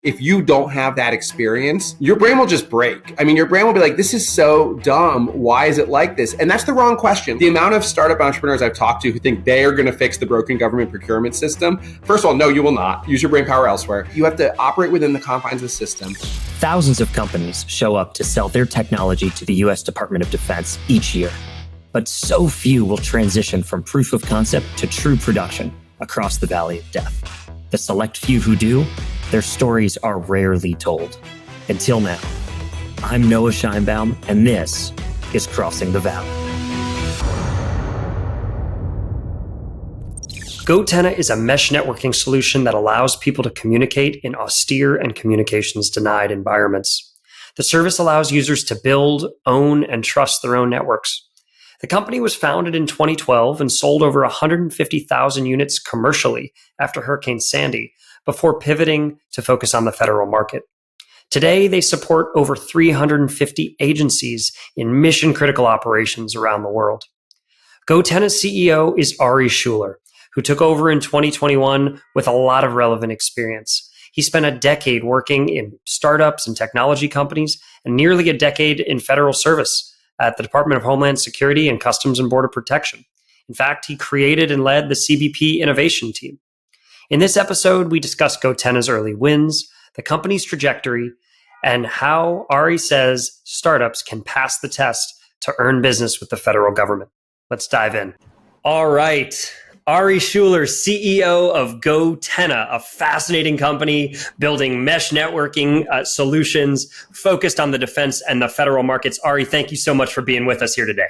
If you don't have that experience, your brain will just break. I mean, your brain will be like, this is so dumb. Why is it like this? And that's the wrong question. The amount of startup entrepreneurs I've talked to who think they are going to fix the broken government procurement system, first of all, no, you will not. Use your brain power elsewhere. You have to operate within the confines of the system. Thousands of companies show up to sell their technology to the U.S. Department of Defense each year. But so few will transition from proof of concept to true production across the valley of death. The select few who do, their stories are rarely told. Until now. I'm Noah Scheinbaum, and this is Crossing the Valley. goTenna is a mesh networking solution that allows people to communicate in austere and communications denied environments. The service allows users to build, own, and trust their own networks. The company was founded in 2012 and sold over 150,000 units commercially after Hurricane Sandy, before pivoting to focus on the federal market. Today, they support over 350 agencies in mission-critical operations around the world. goTenna's CEO is Ari Schuler, who took over in 2021 with a lot of relevant experience. He spent a decade working in startups and technology companies and nearly a decade in federal service at the Department of Homeland Security and Customs and Border Protection. In fact, he created and led the CBP innovation team. In this episode, we discuss goTenna's early wins, the company's trajectory, and how Ari says startups can pass the test to earn business with the federal government. Let's dive in. All right. Ari Schuler, CEO of goTenna, a fascinating company building mesh networking solutions focused on the defense and the federal markets. Ari, thank you so much for being with us here today.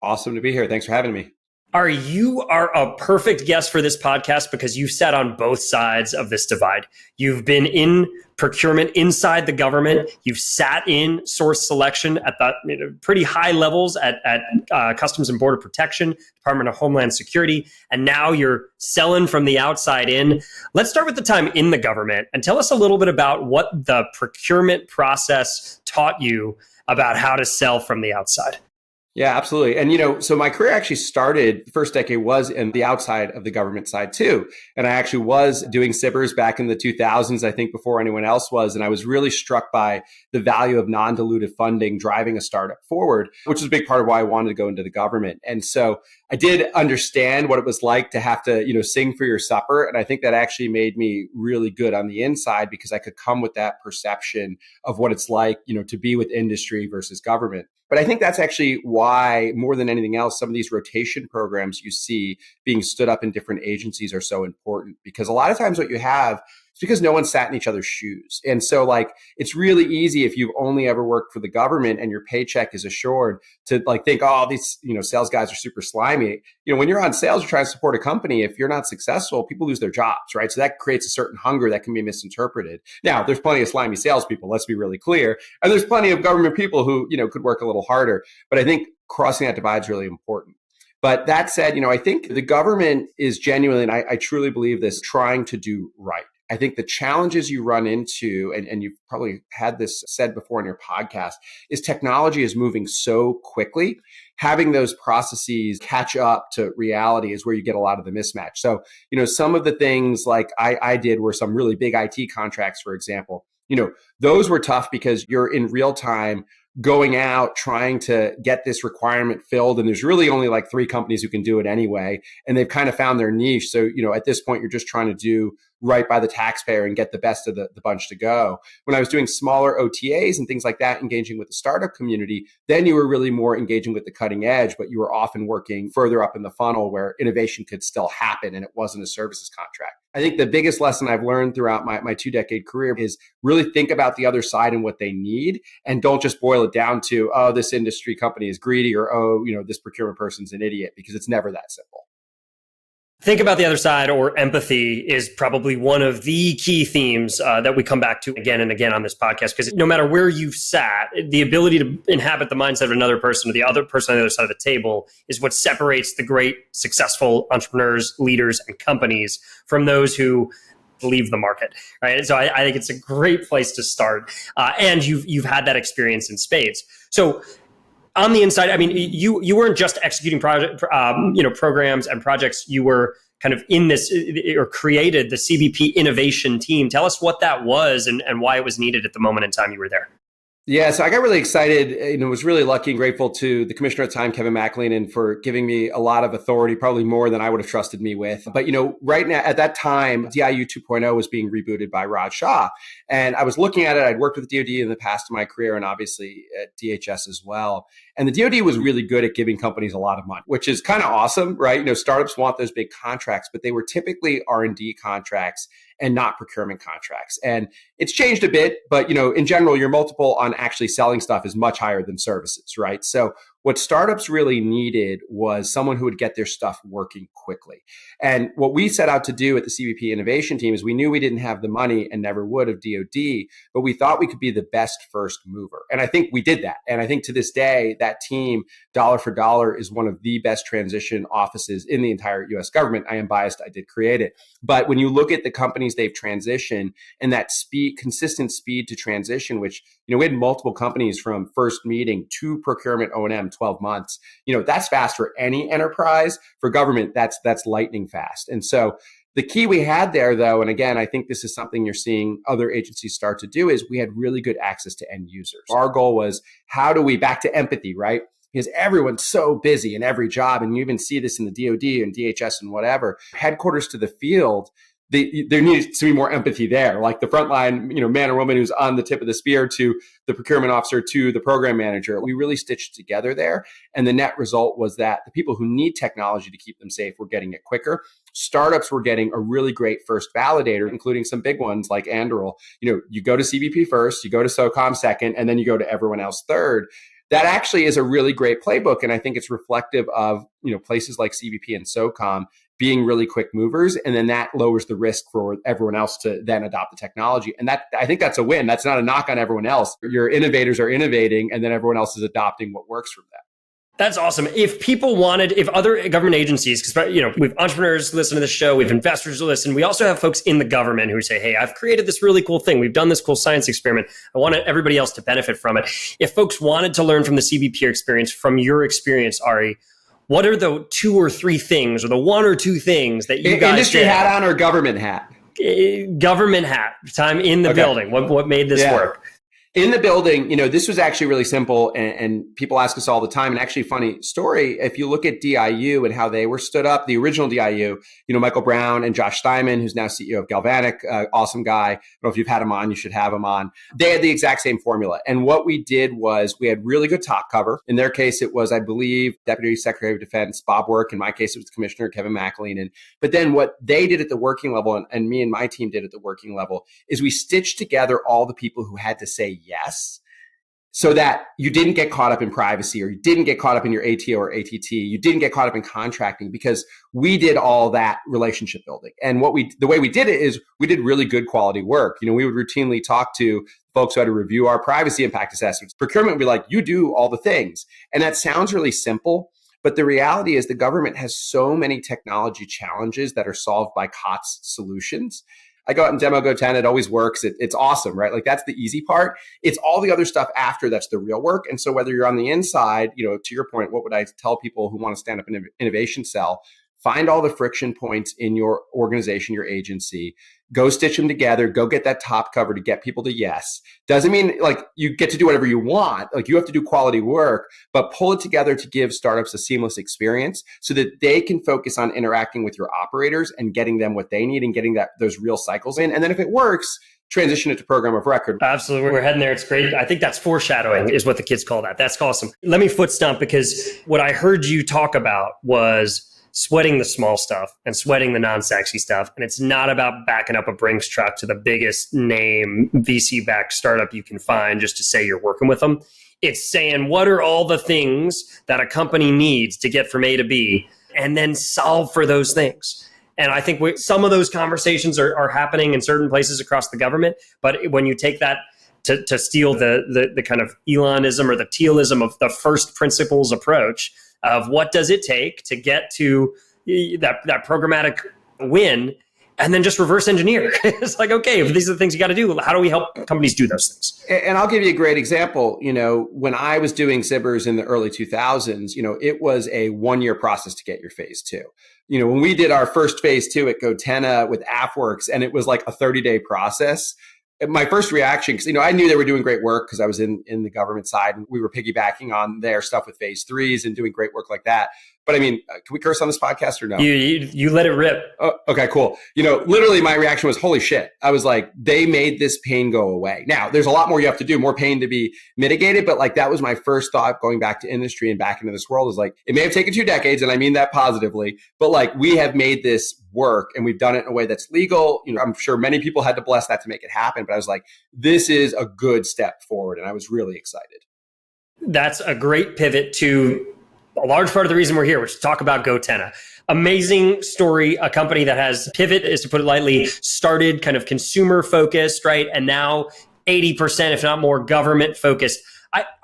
Awesome to be here. Thanks for having me. Ari, you are a perfect guest for this podcast because you've sat on both sides of this divide. You've been in procurement inside the government. You've sat in source selection at the pretty high levels at Customs and Border Protection, Department of Homeland Security, and now you're selling from the outside in. Let's start with the time in the government and tell us a little bit about what the procurement process taught you about how to sell from the outside. Yeah, absolutely. And, so my career actually started, the first decade was in the outside of the government side too. And I actually was doing SIBRs back in the 2000s, I think before anyone else was. And I was really struck by the value of non-dilutive funding driving a startup forward, which is a big part of why I wanted to go into the government. And so I did understand what it was like to have to, sing for your supper. And I think that actually made me really good on the inside because I could come with that perception of what it's like, to be with industry versus government. But I think that's actually why, more than anything else, some of these rotation programs you see being stood up in different agencies are so important. Because a lot of times what you have is because no one sat in each other's shoes. And so it's really easy if you've only ever worked for the government and your paycheck is assured to think, oh, these, sales guys are super slimy. When you're on sales, you're trying to support a company. If you're not successful, people lose their jobs, right? So that creates a certain hunger that can be misinterpreted. Now, there's plenty of slimy salespeople, let's be really clear. And there's plenty of government people who, could work a little harder. But I think crossing that divide is really important. But that said, I think the government is genuinely, and I truly believe this, trying to do right. I think the challenges you run into, and you've probably had this said before in your podcast, is technology is moving so quickly. Having those processes catch up to reality is where you get a lot of the mismatch. So, some of the things like I did were some really big IT contracts, for example. Those were tough because you're in real time going out, trying to get this requirement filled. And there's really only 3 companies who can do it anyway. And they've kind of found their niche. So, at this point, you're just trying to do right by the taxpayer and get the best of the bunch to go. When I was doing smaller OTAs and things like that, engaging with the startup community, then you were really more engaging with the cutting edge, but you were often working further up in the funnel where innovation could still happen and it wasn't a services contract. I think the biggest lesson I've learned throughout my 2-decade career is really think about the other side and what they need, and don't just boil it down to, oh, this industry company is greedy, or, oh, this procurement person's an idiot, because it's never that simple. Think about the other side, or empathy, is probably one of the key themes that we come back to again and again on this podcast, because no matter where you've sat, the ability to inhabit the mindset of another person or the other person on the other side of the table is what separates the great, successful entrepreneurs, leaders, and companies from those who leave the market, right? So I think it's a great place to start. And you've had that experience in spades. So on the inside, I mean, you weren't just executing programs and projects. You were kind of in this or created the CBP innovation team. Tell us what that was and why it was needed at the moment in time you were there. Yeah, so I got really excited, was really lucky and grateful to the commissioner at the time, Kevin McAleenan, for giving me a lot of authority, probably more than I would have trusted me with. But, right now, at that time, DIU 2.0 was being rebooted by Raj Shah. And I was looking at it. I'd worked with the DoD in the past of my career and obviously at DHS as well. And the DoD was really good at giving companies a lot of money, which is kind of awesome, right? Startups want those big contracts, but they were typically R&D contracts and not procurement contracts. And it's changed a bit, but in general, your multiple on actually selling stuff is much higher than services, right? So what startups really needed was someone who would get their stuff working quickly. And what we set out to do at the CBP innovation team is we knew we didn't have the money and never would of DoD, but we thought we could be the best first mover. And I think we did that. And I think to this day, that team, dollar for dollar, is one of the best transition offices in the entire US government. I am biased. I did create it. But when you look at the companies they've transitioned and that consistent speed to transition, which, we had multiple companies from first meeting to procurement O&M, 12 months. That's fast for any enterprise. For government, that's lightning fast. And so the key we had there, though, and again, I think this is something you're seeing other agencies start to do, is we had really good access to end users. Our goal was, how do we, back to empathy, right? Because everyone's so busy in every job, and you even see this in the DoD and DHS and whatever, headquarters to the field. There needs to be more empathy there, like the frontline, man or woman who's on the tip of the spear to the procurement officer to the program manager. We really stitched together there. And the net result was that the people who need technology to keep them safe were getting it quicker. Startups were getting a really great first validator, including some big ones like Anduril. You go to CBP first, you go to SOCOM second, and then you go to everyone else third. That actually is a really great playbook. And I think it's reflective of, places like CBP and SOCOM being really quick movers. And then that lowers the risk for everyone else to then adopt the technology. And I think that's a win. That's not a knock on everyone else. Your innovators are innovating, and then everyone else is adopting what works from that. That's awesome. If other government agencies, because we have entrepreneurs listen to the show, we have investors who listen. We also have folks in the government who say, "Hey, I've created this really cool thing. We've done this cool science experiment. I want everybody else to benefit from it." If folks wanted to learn from the CBP experience, from your experience, Ari, what are the 2 or 3 things, or the 1 or 2 things that you guys industry did? Hat on or government hat? Government hat. Time in the building. What made this work? In the building, this was actually really simple, and people ask us all the time. And actually, funny story, if you look at DIU and how they were stood up, the original DIU, Michael Brown and Josh Steinman, who's now CEO of Galvanic, awesome guy. I don't know if you've had him on, you should have him on. They had the exact same formula. And what we did was we had really good top cover. In their case, it was, I believe, Deputy Secretary of Defense Bob Work. In my case, it was Commissioner Kevin McAleenan. But then what they did at the working level, and me and my team did at the working level, is we stitched together all the people who had to say yes, so that you didn't get caught up in privacy, or you didn't get caught up in your ATO or ATT, you didn't get caught up in contracting, because we did all that relationship building. And the way we did it is we did really good quality work. We would routinely talk to folks who had to review our privacy impact assessments. Procurement would be like, you do all the things. And that sounds really simple, but the reality is the government has so many technology challenges that are solved by COTS solutions. I go out and demo goTenna. It always works. It's awesome, right? Like, that's the easy part. It's all the other stuff after that's the real work. And so whether you're on the inside, to your point, what would I tell people who want to stand up an innovation cell? Find all the friction points in your organization, your agency, go stitch them together, go get that top cover to get people to yes. Doesn't mean like you get to do whatever you want. Like, you have to do quality work, but pull it together to give startups a seamless experience so that they can focus on interacting with your operators and getting them what they need and getting those real cycles in. And then if it works, transition it to program of record. Absolutely. We're heading there. It's great. I think that's foreshadowing is what the kids call that. That's awesome. Let me foot stomp, because what I heard you talk about was sweating the small stuff and sweating the non-sexy stuff. And it's not about backing up a Brinks truck to the biggest name VC-backed startup you can find just to say you're working with them. It's saying, what are all the things that a company needs to get from A to B, and then solve for those things. And I think some of those conversations are happening in certain places across the government. But when you take that to steal the kind of Elonism or the Tealism of the first principles approach of what does it take to get to that programmatic win, and then just reverse engineer. It's like, okay, if these are the things you got to do, how do we help companies do those things? And I'll give you a great example. When I was doing Zippers in the early 2000s, it was a 1-year process to get your phase 2. When we did our first phase 2 at goTenna with AppWorks, and it was like a 30-day process, my first reaction, because I knew they were doing great work because I was in the government side and we were piggybacking on their stuff with phase 3s and doing great work like that. But can we curse on this podcast or no? You let it rip. Oh, okay, cool. Literally my reaction was, holy shit. I was like, they made this pain go away. Now, there's a lot more you have to do, more pain to be mitigated. But like, that was my first thought going back to industry and back into this world, is like, it may have taken 2 decades, and I mean that positively, but like, we have made this work and we've done it in a way that's legal. I'm sure many people had to bless that to make it happen, but I was like, this is a good step forward. And I was really excited. That's a great pivot to a large part of the reason we're here, which is to talk about goTenna. Amazing story, a company that has pivot, is to put it lightly, started kind of consumer focused, right? And now 80%, if not more, government focused.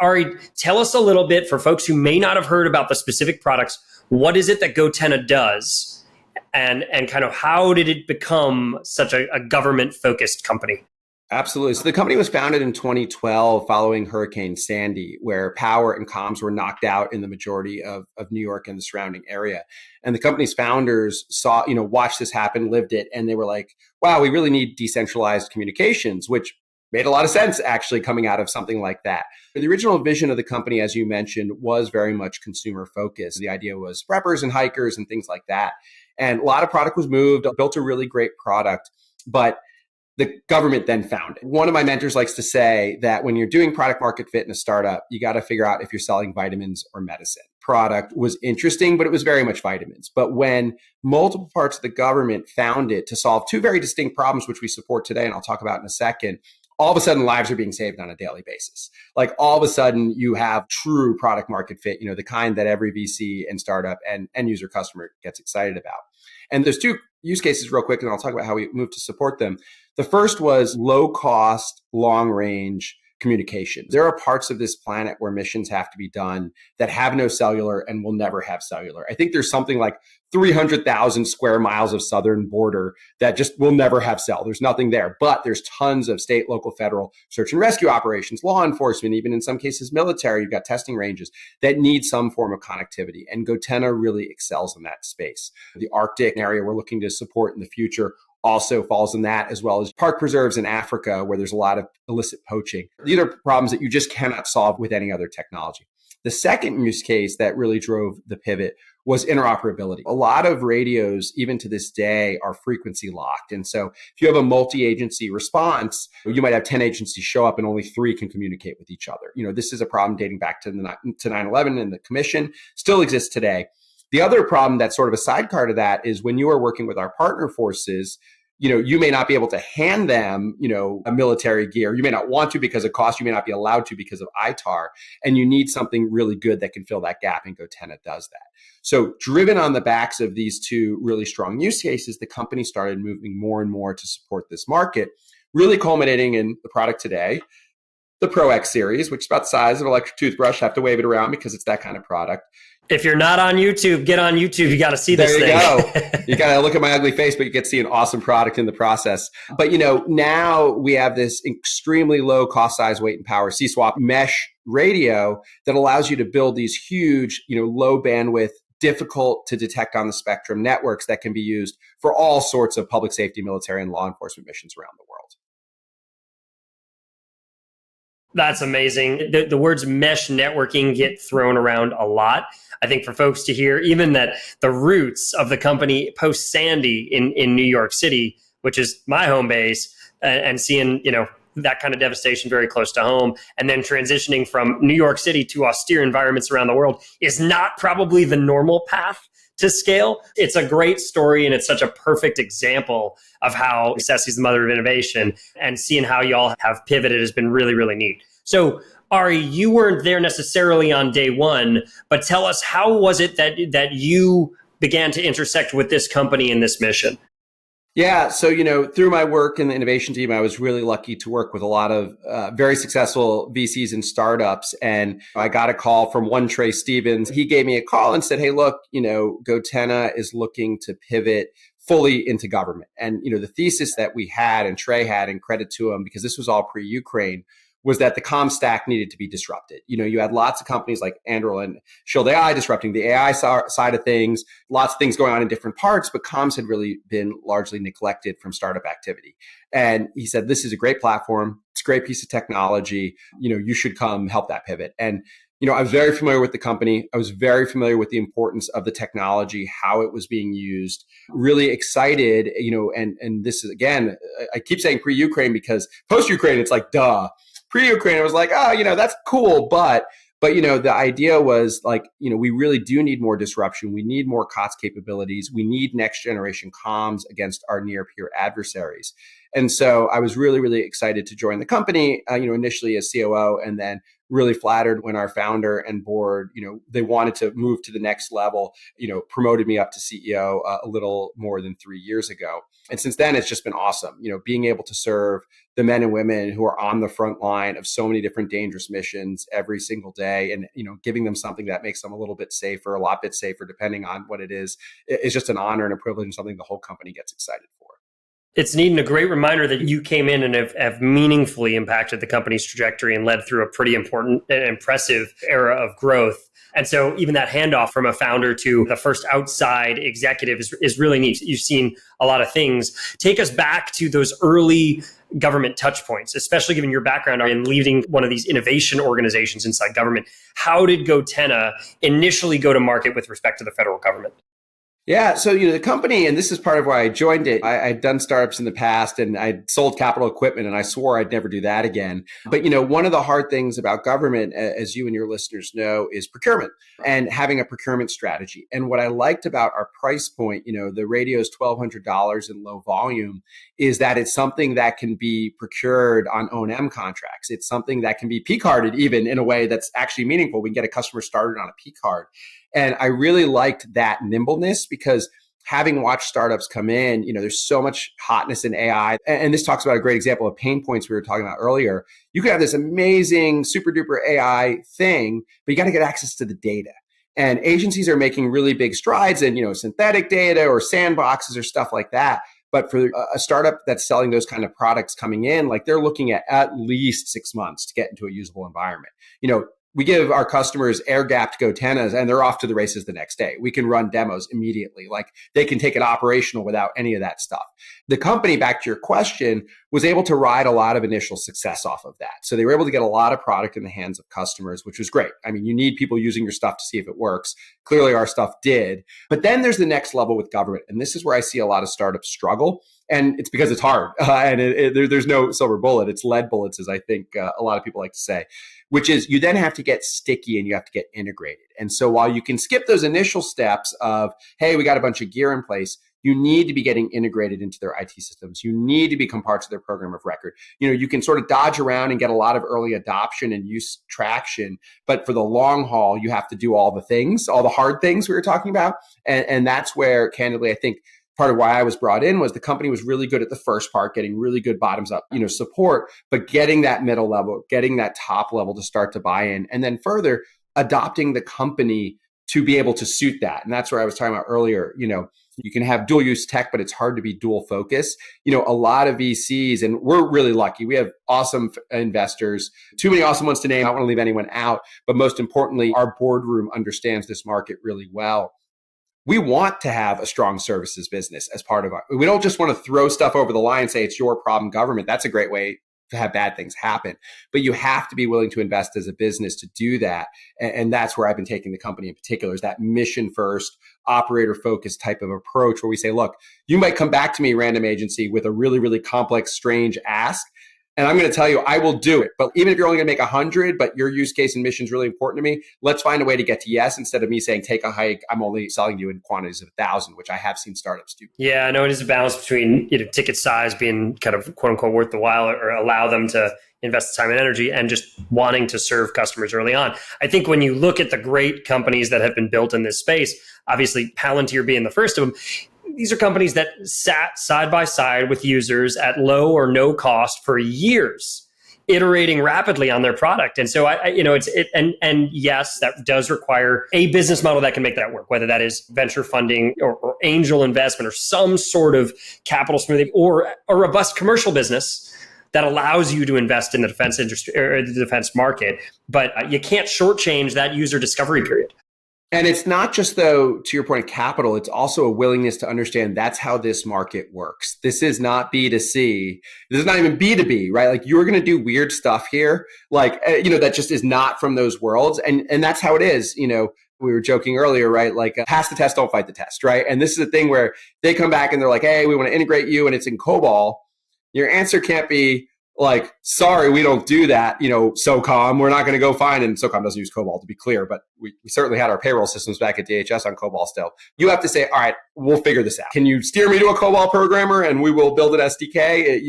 Ari, tell us a little bit, for folks who may not have heard about the specific products, what is it that goTenna does? And kind of how did it become such a government focused company? Absolutely. So the company was founded in 2012 following Hurricane Sandy, where power and comms were knocked out in the majority of New York and the surrounding area. And the company's founders watched this happen, lived it, and they were like, wow, we really need decentralized communications, which made a lot of sense actually coming out of something like that. The original vision of the company, as you mentioned, was very much consumer focused. The idea was preppers and hikers and things like that. And a lot of product was moved, built a really great product, but the government then found it. One of my mentors likes to say that when you're doing product market fit in a startup, you got to figure out if you're selling vitamins or medicine. Product was interesting, but it was very much vitamins. But when multiple parts of the government found it to solve 2 very distinct problems, which we support today, and I'll talk about in a second, all of a sudden lives are being saved on a daily basis. Like, all of a sudden you have true product market fit, the kind that every VC and startup and end user customer gets excited about. And there's 2 use cases real quick, and I'll talk about how we moved to support them. The first was low cost, long range communication. There are parts of this planet where missions have to be done that have no cellular and will never have cellular. I think there's something like 300,000 square miles of southern border that just will never have cell. There's nothing there, but there's tons of state, local, federal search and rescue operations, law enforcement, even in some cases military. You've got testing ranges that need some form of connectivity. And goTenna really excels in that space. The Arctic area we're looking to support in the future also falls in that, as well as park preserves in Africa, where there's a lot of illicit poaching. These are problems that you just cannot solve with any other technology. The second use case that really drove the pivot was interoperability. A lot of radios, even to this day, are frequency locked. And so if you have a multi-agency response, you might have 10 agencies show up and only 3 can communicate with each other. This is a problem dating back to 9/11, and the commission still exists today. The other problem that's sort of a sidecar to that is when you are working with our partner forces, you may not be able to hand them, a military gear. You may not want to because of cost. You may not be allowed to because of ITAR. And you need something really good that can fill that gap, and goTenna does that. So driven on the backs of these 2 really strong use cases, the company started moving more and more to support this market, really culminating in the product today, the Pro X series, which is about the size of an electric toothbrush. I have to wave it around because it's that kind of product. If you're not on YouTube, get on YouTube. You got to see this thing. There you go. You got to look at my ugly face, but you get to see an awesome product in the process. But, now we have this extremely low cost, size, weight, and power C-swap mesh radio that allows you to build these huge, low bandwidth, difficult to detect on the spectrum networks that can be used for all sorts of public safety, military, and law enforcement missions around the world. That's amazing. The words mesh networking get thrown around a lot. I think for folks to hear even that the roots of the company post Sandy in New York City, which is my home base, and seeing, that kind of devastation very close to home, and then transitioning from New York City to austere environments around the world is not probably the normal path to scale. It's a great story, and it's such a perfect example of how success is the mother of innovation, and seeing how y'all have pivoted has been really, really neat. So Ari, you weren't there necessarily on day one, but tell us, how was it that you began to intersect with this company and this mission? Yeah. So, through my work in the innovation team, I was really lucky to work with a lot of very successful VCs and startups. And I got a call from one Trey Stevens. He gave me a call and said, hey, look, goTenna is looking to pivot fully into government. And, the thesis that we had and Trey had, and credit to him because this was all pre-Ukraine, was that the comm stack needed to be disrupted. You had lots of companies like Anduril and Shield AI disrupting the AI side of things, lots of things going on in different parts, but comms had really been largely neglected from startup activity. And he said, this is a great platform. It's a great piece of technology. You should come help that pivot. And I was very familiar with the company. I was very familiar with the importance of the technology, how it was being used. Really excited, and this is, again, I keep saying pre-Ukraine because post-Ukraine, it's like, duh. Pre-Ukraine, I was like, that's cool. But the idea was like, we really do need more disruption. We need more COTS capabilities. We need next generation comms against our near peer adversaries. And so I was really, really excited to join the company, initially as COO, and then really flattered when our founder and board, they wanted to move to the next level, promoted me up to CEO a little more than 3 years ago. And since then, it's just been awesome, being able to serve the men and women who are on the front line of so many different dangerous missions every single day, and, giving them something that makes them a little bit safer, a lot bit safer, depending on what it is just an honor and a privilege and something the whole company gets excited for. It's neat and a great reminder that you came in and have meaningfully impacted the company's trajectory and led through a pretty important and impressive era of growth. And so even that handoff from a founder to the first outside executive is really neat. You've seen a lot of things. Take us back to those early government touch points, especially given your background in leading one of these innovation organizations inside government. How did goTenna initially go to market with respect to the federal government? Yeah. So, the company, and this is part of why I joined it, I'd done startups in the past and I'd sold capital equipment and I swore I'd never do that again. But, one of the hard things about government, as you and your listeners know, is procurement and having a procurement strategy. And what I liked about our price point, the radio is $1,200 in low volume, is that it's something that can be procured on O&M contracts. It's something that can be P-carded even in a way that's actually meaningful. We can get a customer started on a P-card. And I really liked that nimbleness because having watched startups come in, there's so much hotness in AI. And this talks about a great example of pain points we were talking about earlier. You could have this amazing super duper AI thing, but you got to get access to the data. And agencies are making really big strides in, synthetic data or sandboxes or stuff like that. But for a startup that's selling those kind of products coming in, like they're looking at least 6 months to get into a usable environment. We give our customers air-gapped goTennas and they're off to the races the next day. We can run demos immediately. Like they can take it operational without any of that stuff. The company, back to your question, was able to ride a lot of initial success off of that. So they were able to get a lot of product in the hands of customers, which was great. I mean, you need people using your stuff to see if it works. Clearly our stuff did. But then there's the next level with government. And this is where I see a lot of startups struggle. And it's because it's hard. And there's no silver bullet. It's lead bullets, as I think a lot of people like to say, which is you then have to get sticky and you have to get integrated. And so while you can skip those initial steps of, hey, we got a bunch of gear in place, you need to be getting integrated into their IT systems. You need to become parts of their program of record. You can sort of dodge around and get a lot of early adoption and use traction. But for the long haul, you have to do all the things, all the hard things we were talking about. And that's where, candidly, I think part of why I was brought in was the company was really good at the first part, getting really good bottoms up, support, but getting that middle level, getting that top level to start to buy in, and then further adopting the company to be able to suit that. And that's where I was talking about earlier, you can have dual use tech, but it's hard to be dual focus. A lot of VCs, and we're really lucky. We have awesome investors, too many awesome ones to name. I don't want to leave anyone out, but most importantly, our boardroom understands this market really well. We want to have a strong services business as part of we don't just want to throw stuff over the line and say it's your problem, government. That's a great way to have bad things happen. But you have to be willing to invest as a business to do that. And that's where I've been taking the company in particular, is that mission first, operator focused type of approach where we say, look, you might come back to me, random agency, with a really, really complex, strange ask. And I'm going to tell you, I will do it. But even if you're only going to make 100, but your use case and mission is really important to me, let's find a way to get to yes, instead of me saying, take a hike. I'm only selling you in quantities of 1,000, which I have seen startups do. Yeah, I know it is a balance between ticket size being kind of quote unquote worth the while, or allow them to invest the time and energy, and just wanting to serve customers early on. I think when you look at the great companies that have been built in this space, obviously Palantir being the first of them, these are companies that sat side by side with users at low or no cost for years iterating rapidly on their product. And so and yes, that does require a business model that can make that work, whether that is venture funding or angel investment or some sort of capital smoothing or a robust commercial business that allows you to invest in the defense industry or the defense market. But you can't shortchange that user discovery period. And it's not just, though, to your point of capital, it's also a willingness to understand that's how this market works. This is not B2C. This is not even B2B, right? Like, you're going to do weird stuff here. Like, that just is not from those worlds. And that's how it is. We were joking earlier, right? Like, pass the test, don't fight the test, right? And this is a thing where they come back and they're like, hey, we want to integrate you and it's in COBOL. Your answer can't be like, sorry, we don't do that. SOCOM, we're not going to go find, and SOCOM doesn't use COBOL, to be clear, but we certainly had our payroll systems back at DHS on COBOL still. You have to say, all right, we'll figure this out. Can you steer me to a COBOL programmer and we will build an SDK?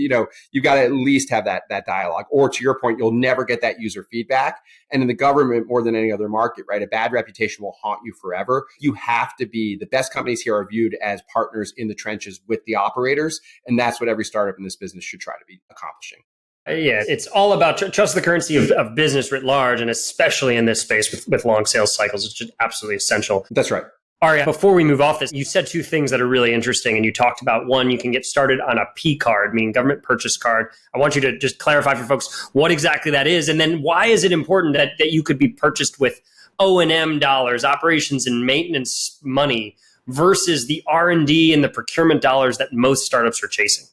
You've got to at least have that dialogue. Or to your point, you'll never get that user feedback. And in the government, more than any other market, right, a bad reputation will haunt you forever. You have to be, the best companies here are viewed as partners in the trenches with the operators. And that's what every startup in this business should try to be accomplishing. Yeah, it's all about trust the currency of business writ large, and especially in this space with long sales cycles. It's just absolutely essential. That's right. Ari, before we move off this, you said two things that are really interesting, and you talked about one, you can get started on a P card, meaning government purchase card. I want you to just clarify for folks what exactly that is, and then why is it important that you could be purchased with O&M dollars, operations and maintenance money, versus the R&D and the procurement dollars that most startups are chasing?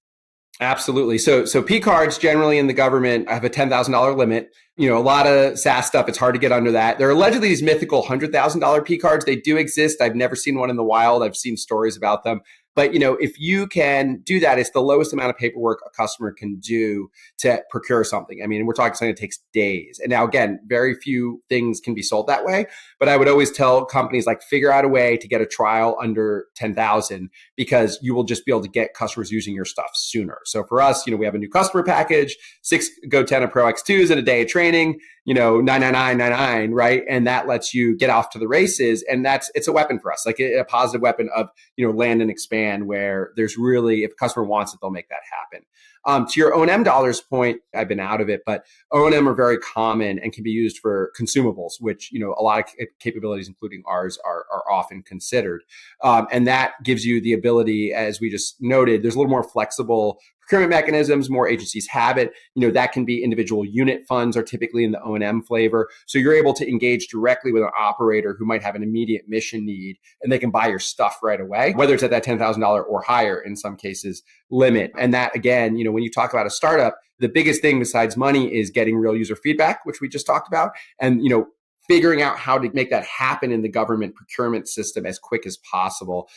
Absolutely. So P cards generally in the government have a $10,000 limit. A lot of SaaS stuff, it's hard to get under that. There are allegedly these mythical $100,000 P cards. They do exist. I've never seen one in the wild. I've seen stories about them. But, if you can do that, it's the lowest amount of paperwork a customer can do to procure something. I mean, we're talking something that takes days. And now, again, very few things can be sold that way. But I would always tell companies, like, figure out a way to get a trial under 10,000 because you will just be able to get customers using your stuff sooner. So for us, we have a new customer package, 6 goTenna Pro X2s and a day of training, $999.99, right? And that lets you get off to the races. And it's a weapon for us, like a positive weapon of, land and expand, where there's really, if a customer wants it, they'll make that happen. To your O&M dollars point, I've been out of it, but O&M are very common and can be used for consumables, which, a lot of capabilities, including ours, are often considered. And that gives you the ability, as we just noted, there's a little more flexible procurement mechanisms. More agencies have it. That can be individual unit funds are typically in the O&M flavor. So you're able to engage directly with an operator who might have an immediate mission need, and they can buy your stuff right away, whether it's at that $10,000 or higher in some cases limit. And that, again, when you talk about a startup, the biggest thing besides money is getting real user feedback, which we just talked about. And, figuring out how to make that happen in the government procurement system as quick as possible.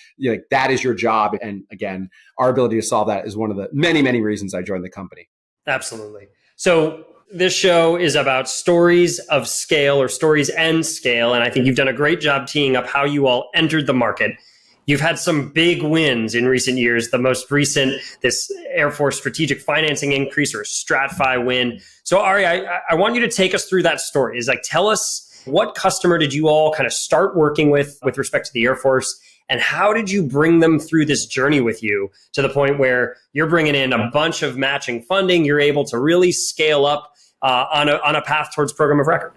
That is your job. And again, our ability to solve that is one of the many, many reasons I joined the company. Absolutely. So this show is about stories of scale, or stories and scale. And I think you've done a great job teeing up how you all entered the market. You've had some big wins in recent years. The most recent, this Air Force strategic financing increase, or StratFi win. So Ari, I want you to take us through that story. Tell us, what customer did you all kind of start working with respect to the Air Force? And how did you bring them through this journey with you to the point where you're bringing in a bunch of matching funding, you're able to really scale up on a path towards program of record?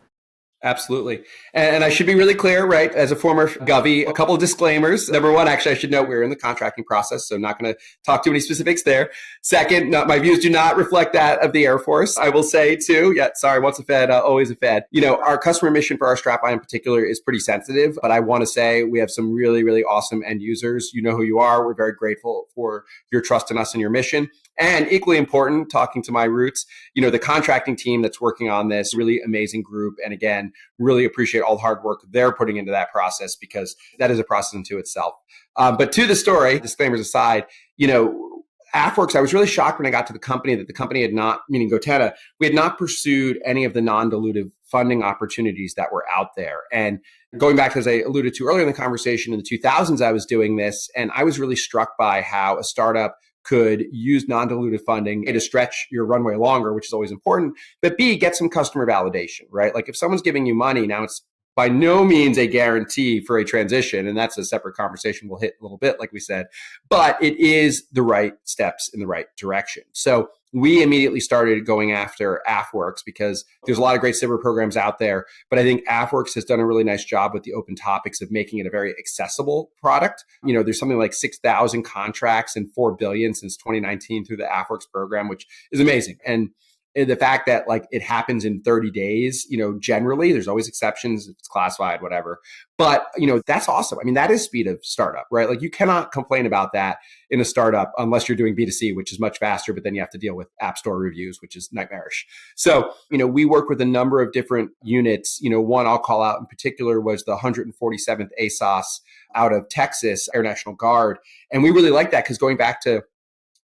Absolutely. And I should be really clear, right? As a former Govy, a couple of disclaimers. Number one, actually, I should note we're in the contracting process, so I'm not going to talk too many specifics there. Second, my views do not reflect that of the Air Force. I will say too, once a Fed, always a Fed. Our customer mission for our strapline in particular is pretty sensitive, but I want to say we have some really, really awesome end users. You know who you are. We're very grateful for your trust in us and your mission. And equally important, talking to my roots, the contracting team that's working on this, really amazing group. And again, really appreciate all the hard work they're putting into that process, because that is a process unto itself. But to the story, disclaimers aside, AFWorks, I was really shocked when I got to the company that the company had not, meaning goTenna, we had not pursued any of the non-dilutive funding opportunities that were out there. And going back, as I alluded to earlier in the conversation, in the 2000s, I was doing this, and I was really struck by how a startup could use non-dilutive funding to stretch your runway longer, which is always important, but B, get some customer validation, right? Like if someone's giving you money, now it's by no means a guarantee for a transition, and that's a separate conversation we'll hit a little bit, like we said, but it is the right steps in the right direction. So we immediately started going after AFWorks because there's a lot of great cyber programs out there. But I think AFWorks has done a really nice job with the open topics of making it a very accessible product. There's something like 6,000 contracts and 4 billion since 2019 through the AFWorks program, which is amazing. And the fact that like it happens in 30 days, generally there's always exceptions if it's classified, whatever. But, that's awesome. I mean, that is speed of startup, right? Like you cannot complain about that in a startup unless you're doing B2C, which is much faster, but then you have to deal with app store reviews, which is nightmarish. So, we work with a number of different units. One I'll call out in particular was the 147th ASOS out of Texas, Air National Guard. And we really like that because going back to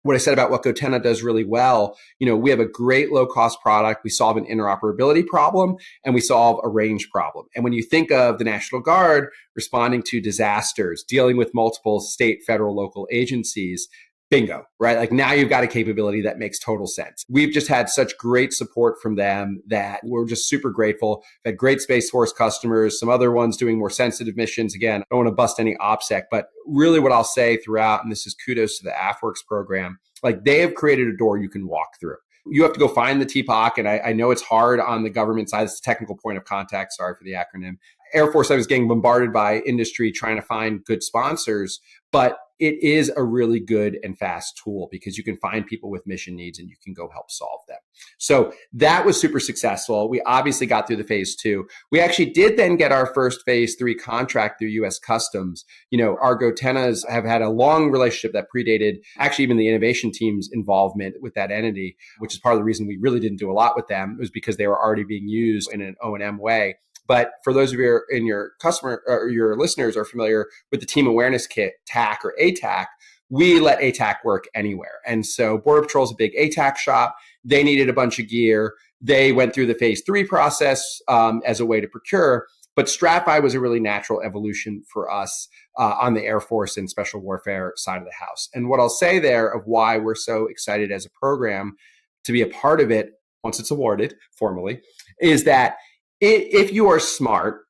what I said about what goTenna does really well, we have a great low-cost product. We solve an interoperability problem and we solve a range problem. And when you think of the National Guard responding to disasters, dealing with multiple state, federal, local agencies, bingo, right? Like now you've got a capability that makes total sense. We've just had such great support from them that we're just super grateful. We've had great Space Force customers, some other ones doing more sensitive missions. Again, I don't want to bust any OPSEC, but really what I'll say throughout, and this is kudos to the AFWorks program, like they have created a door you can walk through. You have to go find the TPOC, and I know it's hard on the government side. It's the technical point of contact. Sorry for the acronym. Air Force, I was getting bombarded by industry trying to find good sponsors, but it is a really good and fast tool because you can find people with mission needs and you can go help solve them. So that was super successful. We obviously got through the phase 2. We actually did then get our first phase 3 contract through U.S. Customs. Our goTennas have had a long relationship that predated actually even the innovation team's involvement with that entity, which is part of the reason we really didn't do a lot with them. It was because they were already being used in an O&M way. But for those of you in your customer or your listeners are familiar with the Team Awareness Kit, TAC or ATAC, we let ATAC work anywhere. And so Border Patrol is a big ATAC shop. They needed a bunch of gear. They went through the phase 3 process as a way to procure. But StratFi was a really natural evolution for us on the Air Force and special warfare side of the house. And what I'll say there of why we're so excited as a program to be a part of it once it's awarded formally is that if you are smart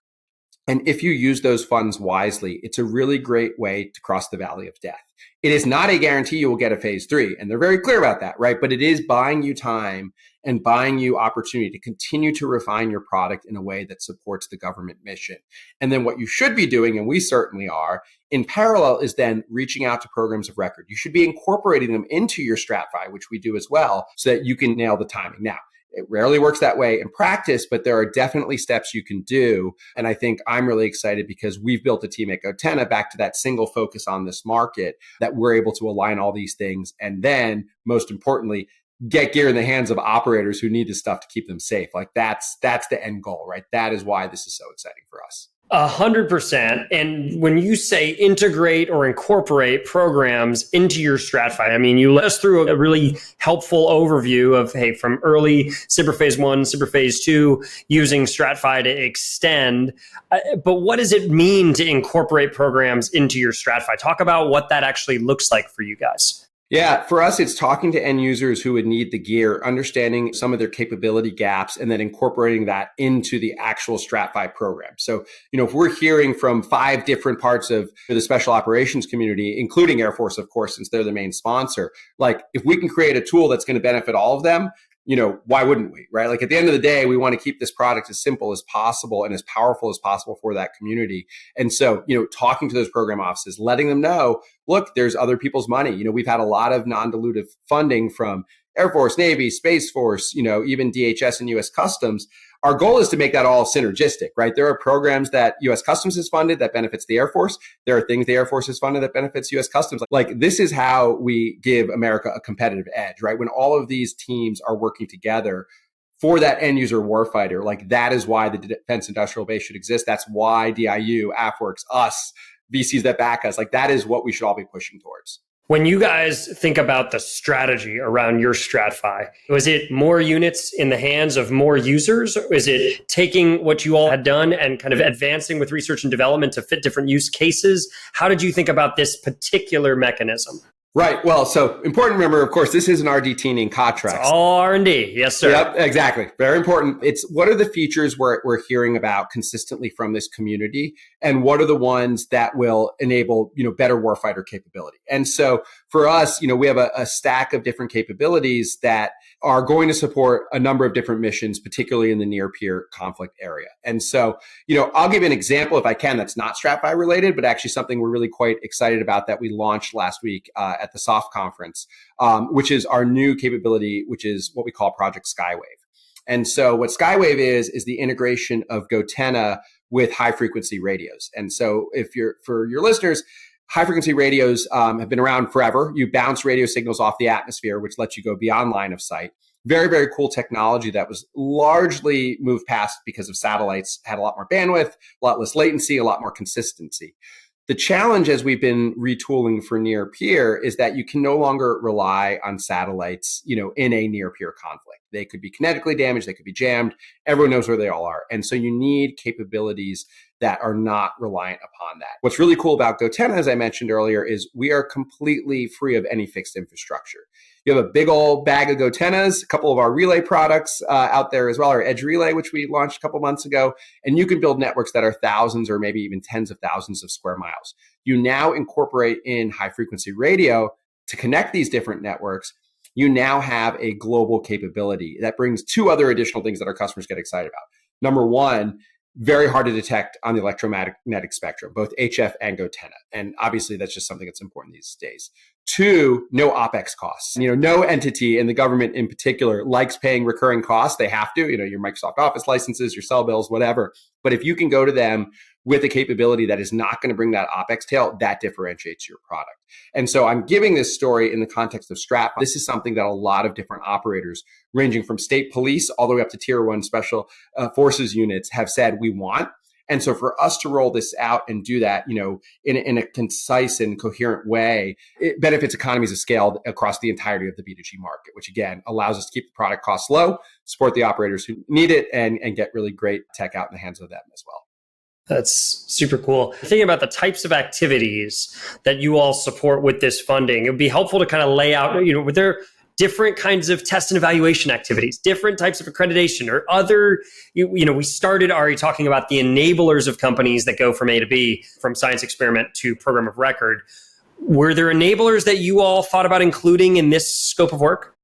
and if you use those funds wisely, it's a really great way to cross the valley of death. It is not a guarantee you will get a phase 3, and they're very clear about that, right? But it is buying you time and buying you opportunity to continue to refine your product in a way that supports the government mission. And then what you should be doing, and we certainly are, in parallel is then reaching out to programs of record. You should be incorporating them into your StratFi, which we do as well, so that you can nail the timing. Now, it rarely works that way in practice, but there are definitely steps you can do. And I think I'm really excited because we've built a team at goTenna back to that single focus on this market that we're able to align all these things. And then most importantly, get gear in the hands of operators who need this stuff to keep them safe. Like that's the end goal, right? That is why this is so exciting for us. 100%. And when you say integrate or incorporate programs into your StratFi, I mean, you led us through a really helpful overview of, hey, from early Cyber Phase 1, Cyber Phase 2, using StratFi to extend. But what does it mean to incorporate programs into your StratFi? Talk about what that actually looks like for you guys. Yeah, for us, it's talking to end users who would need the gear, understanding some of their capability gaps, and then incorporating that into the actual StratFi program. So, if we're hearing from 5 different parts of the special operations community, including Air Force, of course, since they're the main sponsor, like if we can create a tool that's going to benefit all of them, why wouldn't we, right? Like at the end of the day, we want to keep this product as simple as possible and as powerful as possible for that community. And so, talking to those program offices, letting them know, look, there's other people's money. We've had a lot of non-dilutive funding from Air Force, Navy, Space Force, even DHS and U.S. Customs. Our goal is to make that all synergistic, right? There are programs that U.S. Customs has funded that benefits the Air Force. There are things the Air Force has funded that benefits U.S. Customs. Like this is how we give America a competitive edge, right? When all of these teams are working together for that end user warfighter, like that is why the defense industrial base should exist. That's why DIU, AFWorks, us, VCs that back us, like that is what we should all be pushing towards. When you guys think about the strategy around your StratFi, was it more units in the hands of more users? Or is it taking what you all had done and kind of advancing with research and development to fit different use cases? How did you think about this particular mechanism? Right. Well, so important to remember, of course, this is an RD teaming contract. It's all R&D. Yes, sir. Yep, exactly. Very important. It's what are the features we're hearing about consistently from this community, and what are the ones that will enable, better warfighter capability. And so for us, we have a stack of different capabilities that are going to support a number of different missions, particularly in the near peer conflict area. And so, I'll give you an example if I can, that's not StratFi related, but actually something we're really quite excited about that we launched last week at the SOF conference, which is our new capability, which is what we call Project Skywave. And so what Skywave is the integration of goTenna with high frequency radios. And so for your listeners, high frequency radios have been around forever. You bounce radio signals off the atmosphere, which lets you go beyond line of sight. Very, very cool technology that was largely moved past because of satellites, had a lot more bandwidth, a lot less latency, a lot more consistency. The challenge as we've been retooling for near peer is that you can no longer rely on satellites, in a near peer conflict. They could be kinetically damaged, they could be jammed. Everyone knows where they all are. And so you need capabilities that are not reliant upon that. What's really cool about goTenna, as I mentioned earlier, is we are completely free of any fixed infrastructure. You have a big old bag of goTennas, a couple of our relay products out there as well, our Edge Relay, which we launched a couple months ago, and you can build networks that are thousands or maybe even tens of thousands of square miles. You now incorporate in high frequency radio to connect these different networks. You now have a global capability that brings two other additional things that our customers get excited about. Number one, very hard to detect on the electromagnetic spectrum, both HF and goTenna. And obviously that's just something that's important these days. Two, no OpEx costs. No entity, and the government in particular, likes paying recurring costs. They have to, your Microsoft Office licenses, your cell bills, whatever. But if you can go to them with a capability that is not going to bring that OpEx tail, that differentiates your product. And so I'm giving this story in the context of Strat. This is something that a lot of different operators, ranging from state police all the way up to tier 1 special forces units, have said we want. And so for us to roll this out and do that, in a concise and coherent way, it benefits economies of scale across the entirety of the B2G market, which again allows us to keep the product costs low, support the operators who need it, and get really great tech out in the hands of them as well. That's super cool. Thinking about the types of activities that you all support with this funding, it would be helpful to kind of lay out, were there different kinds of test and evaluation activities, different types of accreditation, or other, we started, Ari, talking about the enablers of companies that go from A to B, from science experiment to program of record. Were there enablers that you all thought about including in this scope of work?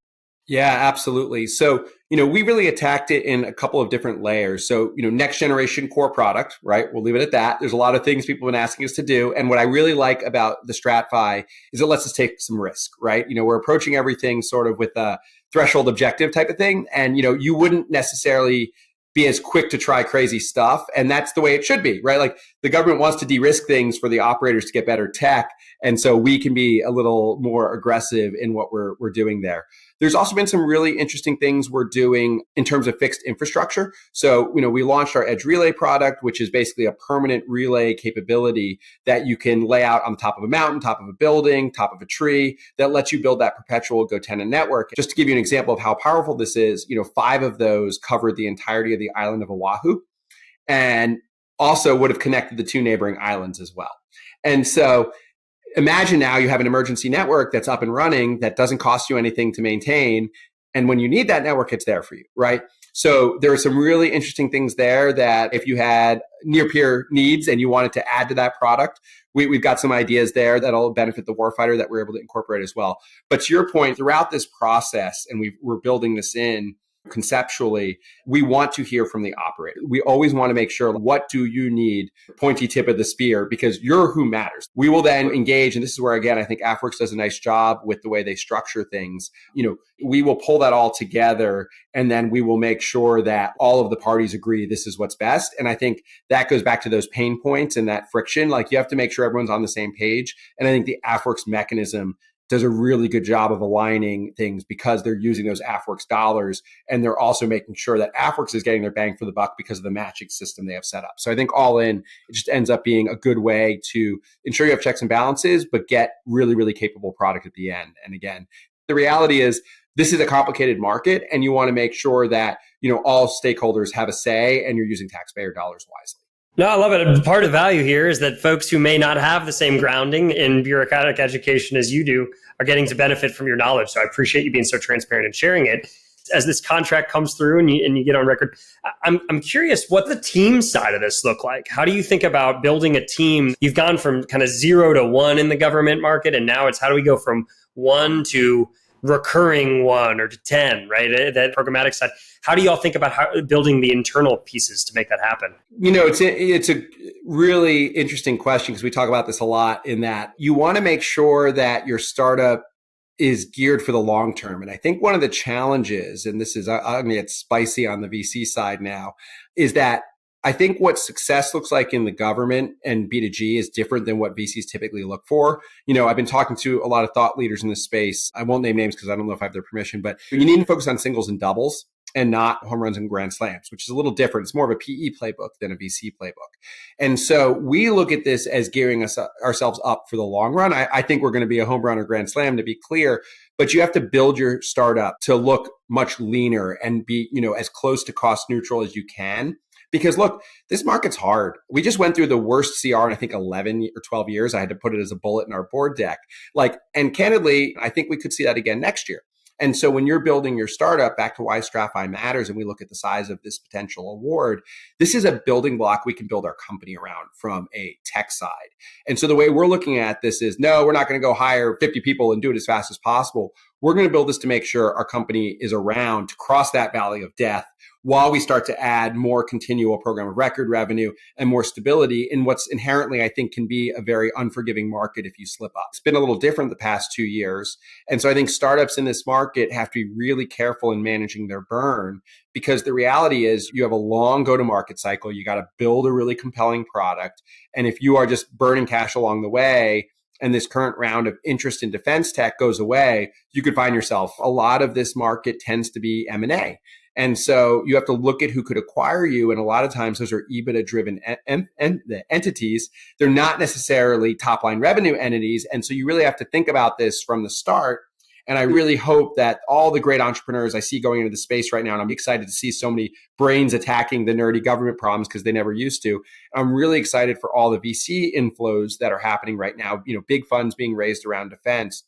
Yeah, absolutely. So, we really attacked it in a couple of different layers. So, next generation core product, right? We'll leave it at that. There's a lot of things people have been asking us to do. And what I really like about the StratFi is it lets us take some risk, right? We're approaching everything sort of with a threshold objective type of thing. And, you wouldn't necessarily be as quick to try crazy stuff. And that's the way it should be, right? Like the government wants to de-risk things for the operators to get better tech. And so we can be a little more aggressive in what we're doing there. There's also been some really interesting things we're doing in terms of fixed infrastructure. So, we launched our Edge Relay product, which is basically a permanent relay capability that you can lay out on the top of a mountain, top of a building, top of a tree, that lets you build that perpetual goTenna network. Just to give you an example of how powerful this is, 5 of those covered the entirety of the island of Oahu, and also would have connected the 2 neighboring islands as well. And so imagine now you have an emergency network that's up and running that doesn't cost you anything to maintain. And when you need that network, it's there for you, right? So there are some really interesting things there that if you had near peer needs and you wanted to add to that product, we've got some ideas there that'll benefit the warfighter that we're able to incorporate as well. But to your point, throughout this process, and we're building this in conceptually, we want to hear from the operator. We always want to make sure, what do you need? Pointy tip of the spear, because you're who matters. We will then engage. And this is where, again, I think AFWERX does a nice job with the way they structure things. We will pull that all together, and then we will make sure that all of the parties agree this is what's best. And I think that goes back to those pain points and that friction. Like, you have to make sure everyone's on the same page. And I think the AFWERX mechanism does a really good job of aligning things, because they're using those AFWERX dollars, and they're also making sure that AFWERX is getting their bang for the buck because of the matching system they have set up. So I think all in, it just ends up being a good way to ensure you have checks and balances, but get really, really capable product at the end. And again, the reality is this is a complicated market, and you want to make sure that, all stakeholders have a say and you're using taxpayer dollars wisely. No, I love it. Part of the value here is that folks who may not have the same grounding in bureaucratic education as you do are getting to benefit from your knowledge. So I appreciate you being so transparent and sharing it. as this contract comes through and you get on record. I'm curious what the team side of this look like. How do you think about building a team? You've gone from kind of 0 to 1 in the government market, and now it's how do we go from 1 to recurring 1 or to 10, right? That programmatic side. How do y'all think about building the internal pieces to make that happen? It's a really interesting question because we talk about this a lot in that you want to make sure that your startup is geared for the long term. And I think one of the challenges, and this is, I'm going to get spicy on the VC side now, is that I think what success looks like in the government and B2G is different than what VCs typically look for. I've been talking to a lot of thought leaders in this space. I won't name names because I don't know if I have their permission, but you need to focus on singles and doubles and not home runs and grand slams, which is a little different. It's more of a PE playbook than a VC playbook. And so we look at this as gearing ourselves up for the long run. I think we're going to be a home run or grand slam, to be clear, but you have to build your startup to look much leaner and be, as close to cost neutral as you can. Because look, this market's hard. We just went through the worst CR in, I think, 11 or 12 years. I had to put it as a bullet in our board deck. And candidly, I think we could see that again next year. And so when you're building your startup, back to why StratFi matters, and we look at the size of this potential award, this is a building block we can build our company around from a tech side. And so the way we're looking at this is, no, we're not going to go hire 50 people and do it as fast as possible. We're going to build this to make sure our company is around to cross that valley of death while we start to add more continual program of record revenue and more stability in what's inherently, I think, can be a very unforgiving market if you slip up. It's been a little different the past 2 years. And so I think startups in this market have to be really careful in managing their burn, because the reality is you have a long go-to-market cycle. You got to build a really compelling product. And if you are just burning cash along the way, and this current round of interest in defense tech goes away, you could find yourself, a lot of this market tends to be M&A. And so you have to look at who could acquire you. And a lot of times those are EBITDA-driven entities. They're not necessarily top-line revenue entities. And so you really have to think about this from the start. And I really hope that all the great entrepreneurs I see going into the space right now, and I'm excited to see so many brains attacking the nerdy government problems because they never used to. I'm really excited for all the VC inflows that are happening right now, big funds being raised around defense,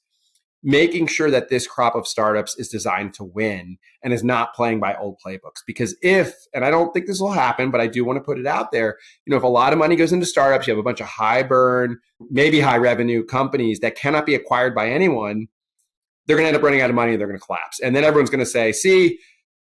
making sure that this crop of startups is designed to win and is not playing by old playbooks. Because and I don't think this will happen, but I do want to put it out there, if a lot of money goes into startups, you have a bunch of high burn, maybe high revenue companies that cannot be acquired by anyone, they're going to end up running out of money and they're going to collapse. And then everyone's going to say, see,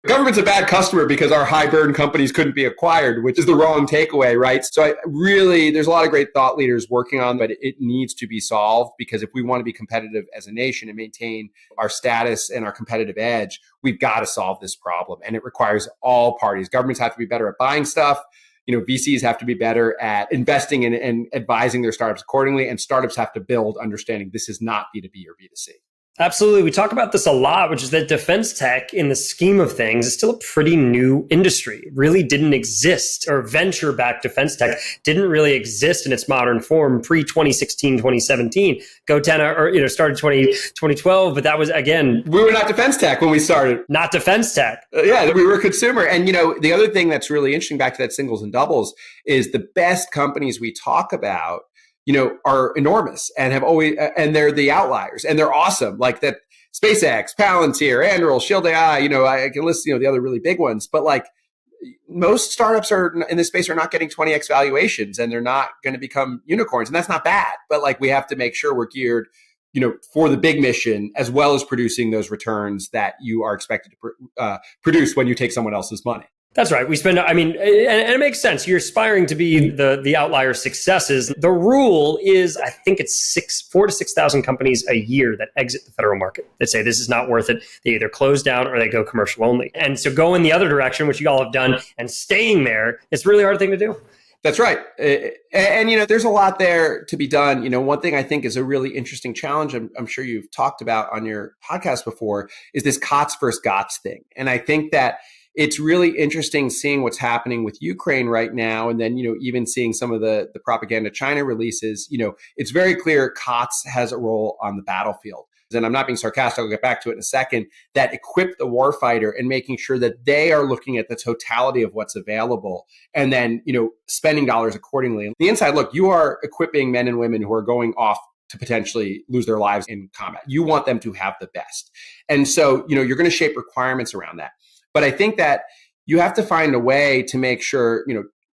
government's a bad customer because our high burn companies couldn't be acquired, which is the wrong takeaway, right? So there's a lot of great thought leaders working on, but it needs to be solved, because if we want to be competitive as a nation and maintain our status and our competitive edge, we've got to solve this problem. And it requires all parties. Governments have to be better at buying stuff. VCs have to be better at investing and advising their startups accordingly. And startups have to build understanding this is not B2B or B2C. Absolutely. We talk about this a lot, which is that defense tech in the scheme of things is still a pretty new industry. It really didn't exist, or venture-backed defense tech didn't really exist in its modern form pre-2016, 2017. goTenna started 2012, but that was, again... We were not defense tech when we started. Not defense tech. Yeah, we were consumer. And, the other thing that's really interesting, back to that singles and doubles, is the best companies we talk about are enormous and have always, and they're the outliers and they're awesome. Like that SpaceX, Palantir, Anduril, Shield AI, I can list, the other really big ones, but most startups in this space are not getting 20x valuations, and they're not going to become unicorns. And that's not bad, but we have to make sure we're geared, for the big mission, as well as producing those returns that you are expected to produce when you take someone else's money. That's right. And it makes sense. You're aspiring to be the outlier successes. The rule is, I think it's 4,000 to 6,000 companies a year that exit the federal market, that say this is not worth it. They either close down or they go commercial only. And so going the other direction, which you all have done, and staying there, it's a really hard thing to do. That's right. And there's a lot there to be done. One thing I think is a really interesting challenge, I'm sure you've talked about on your podcast before, is this COTS versus GOTS thing. And I think that it's really interesting seeing what's happening with Ukraine right now. And then, even seeing some of the propaganda China releases, it's very clear COTS has a role on the battlefield. And I'm not being sarcastic, I'll get back to it in a second, that equip the warfighter and making sure that they are looking at the totality of what's available and then, spending dollars accordingly. On the inside, look, you are equipping men and women who are going off to potentially lose their lives in combat. You want them to have the best. And so, you're going to shape requirements around that. But I think that you have to find a way to make sure,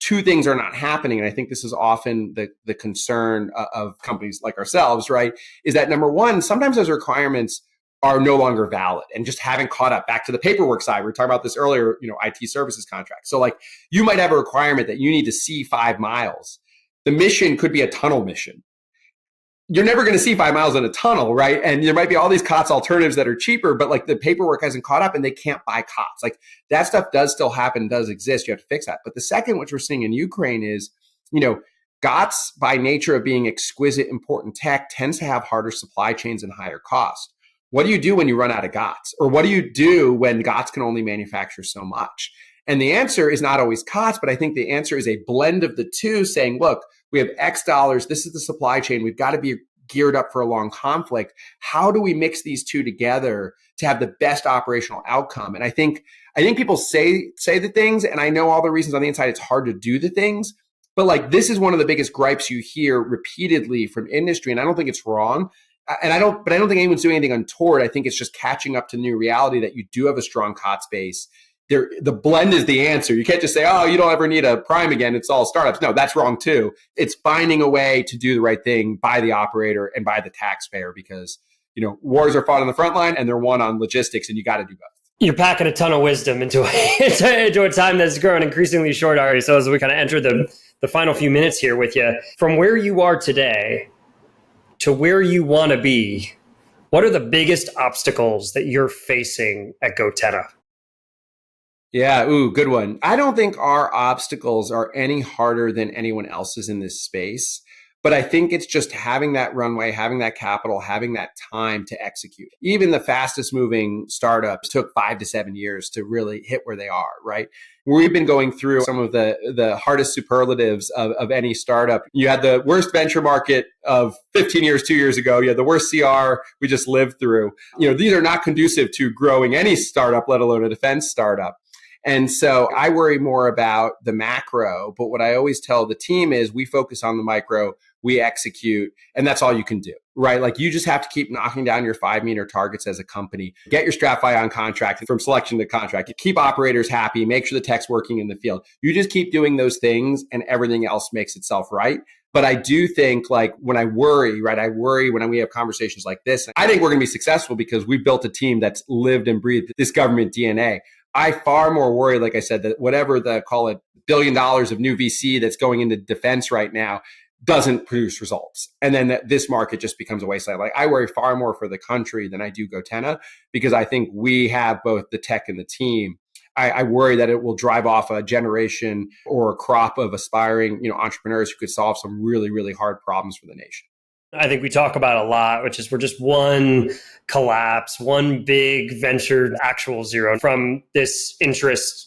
two things are not happening. And I think this is often the concern of companies like ourselves, right? Is that number one, sometimes those requirements are no longer valid and just haven't caught up. Back to the paperwork side, we were talking about this earlier, IT services contracts. So like you might have a requirement that you need to see 5 miles. The mission could be a tunnel mission. You're never going to see 5 miles in a tunnel, right? And there might be all these COTS alternatives that are cheaper, but like the paperwork hasn't caught up and they can't buy COTS. Like that stuff does still happen, does exist. You have to fix that. But the second, which we're seeing in Ukraine is, GOTS by nature of being exquisite, important tech tends to have harder supply chains and higher cost. What do you do when you run out of GOTS? Or what do you do when GOTS can only manufacture so much? And the answer is not always COTS, but I think the answer is a blend of the two, saying, look, we have X dollars. This is the supply chain. We've got to be geared up for a long conflict. How do we mix these two together to have the best operational outcome? And I think people say the things, and I know all the reasons on the inside, it's hard to do the things. But like this is one of the biggest gripes you hear repeatedly from industry, and I don't think it's wrong. And I don't think anyone's doing anything untoward. I think it's just catching up to the new reality that you do have a strong COTS base. The blend is the answer. You can't just say, oh, you don't ever need a prime again. It's all startups. No, that's wrong too. It's finding a way to do the right thing by the operator and by the taxpayer because, wars are fought on the front line and they're won on logistics and you got to do both. You're packing a ton of wisdom into a time that's growing increasingly short, Ari. So as we kind of enter the final few minutes here with you, from where you are today to where you want to be, what are the biggest obstacles that you're facing at goTenna? Yeah, good one. I don't think our obstacles are any harder than anyone else's in this space. But I think it's just having that runway, having that capital, having that time to execute. Even the fastest moving startups took 5 to 7 years to really hit where they are, right? We've been going through some of the hardest superlatives of any startup. You had the worst venture market of 15 years, 2 years ago. You had the worst CR we just lived through. These are not conducive to growing any startup, let alone a defense startup. And so I worry more about the macro, but what I always tell the team is we focus on the micro, we execute, and that's all you can do, right? Like you just have to keep knocking down your 5-meter targets as a company, get your StratFi on contract from selection to contract, keep operators happy, make sure the tech's working in the field. You just keep doing those things and everything else makes itself right. But I do think like when I worry, right? I worry when we have conversations like this. I think we're going to be successful because we built a team that's lived and breathed this government DNA. I far more worry, like I said, that whatever call it $1 billion of new VC that's going into defense right now doesn't produce results. And then that this market just becomes a wasteland. Like I worry far more for the country than I do goTenna because I think we have both the tech and the team. I worry that it will drive off a generation or a crop of aspiring, entrepreneurs who could solve some really, really hard problems for the nation. I think we talk about a lot, which is we're just one collapse, one big venture actual zero from this interest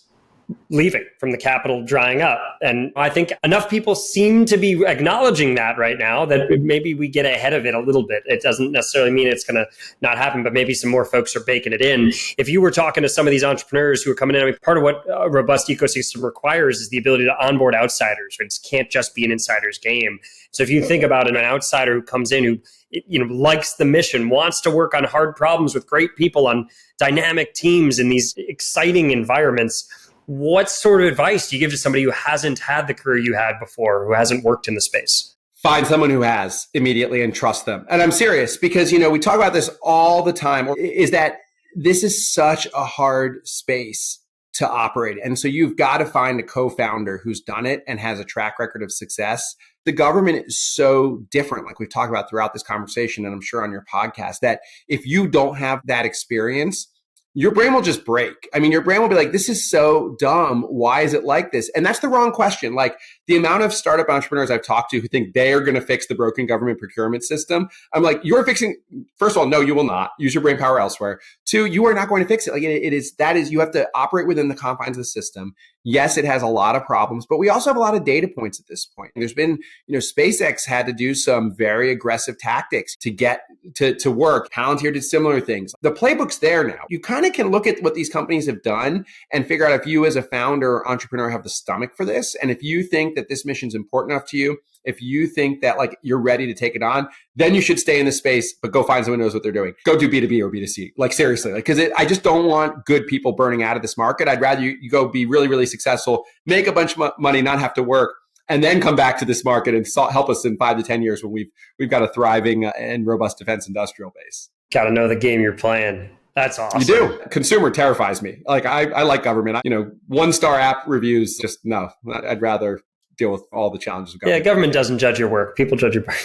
leaving, from the capital drying up. And I think enough people seem to be acknowledging that right now that maybe we get ahead of it a little bit. It doesn't necessarily mean it's going to not happen, but maybe some more folks are baking it in. If you were talking to some of these entrepreneurs who are coming in, part of what a robust ecosystem requires is the ability to onboard outsiders. It can't just be an insider's game. So if you think about an outsider who comes in, who likes the mission, wants to work on hard problems with great people on dynamic teams in these exciting environments, what sort of advice do you give to somebody who hasn't had the career you had before, who hasn't worked in the space? Find someone who has immediately and trust them. And I'm serious because, we talk about this all the time, is that this is such a hard space to operate. And so you've got to find a co-founder who's done it and has a track record of success. The government is so different, like we've talked about throughout this conversation, and I'm sure on your podcast, that if you don't have that experience, your brain will just break. I mean, your brain will be like, this is so dumb. Why is it like this? And that's the wrong question. Like the amount of startup entrepreneurs I've talked to who think they are going to fix the broken government procurement system. I'm like, you're fixing, first of all, no, you will not. Use your brain power elsewhere. 2, you are not going to fix it. Like you have to operate within the confines of the system. Yes, it has a lot of problems, but we also have a lot of data points at this point. There's been, SpaceX had to do some very aggressive tactics to get to work. Palantir did similar things. The playbook's there now. You kind kind of can look at what these companies have done and figure out if you as a founder or entrepreneur have the stomach for this. And if you think that this mission is important enough to you, if you think that like you're ready to take it on, then you should stay in the space, but go find someone who knows what they're doing. Go do B2B or B2C. Like seriously, like, cause I just don't want good people burning out of this market. I'd rather you go be really, really successful, make a bunch of money, not have to work, and then come back to this market and help us in 5 to 10 years when we've got a thriving and robust defense industrial base. Got to know the game you're playing. That's awesome. You do. Consumer terrifies me. Like I like government. 1-star app reviews. Just no. I'd rather deal with all the challenges of government. Yeah, government doesn't judge your work. People judge your work.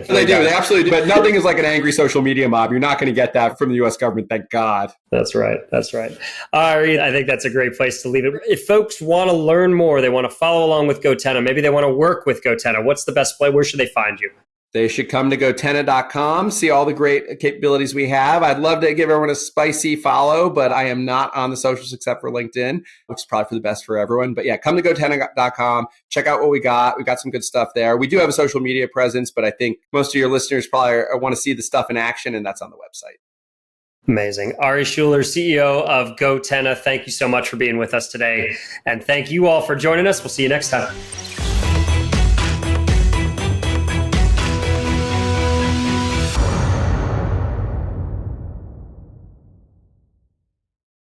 They do. They absolutely do. But nothing is like an angry social media mob. You're not going to get that from the U.S. government. Thank God. That's right. Ari, I think that's a great place to leave it. If folks want to learn more, they want to follow along with goTenna, maybe they want to work with goTenna, what's the best play? Where should they find you? They should come to goTenna.com, see all the great capabilities we have. I'd love to give everyone a spicy follow, but I am not on the socials except for LinkedIn, which is probably for the best for everyone. But yeah, come to goTenna.com, check out what we got. We got some good stuff there. We do have a social media presence, but I think most of your listeners probably want to see the stuff in action, and that's on the website. Amazing. Ari Schuler, CEO of goTenna, thank you so much for being with us today. And thank you all for joining us. We'll see you next time.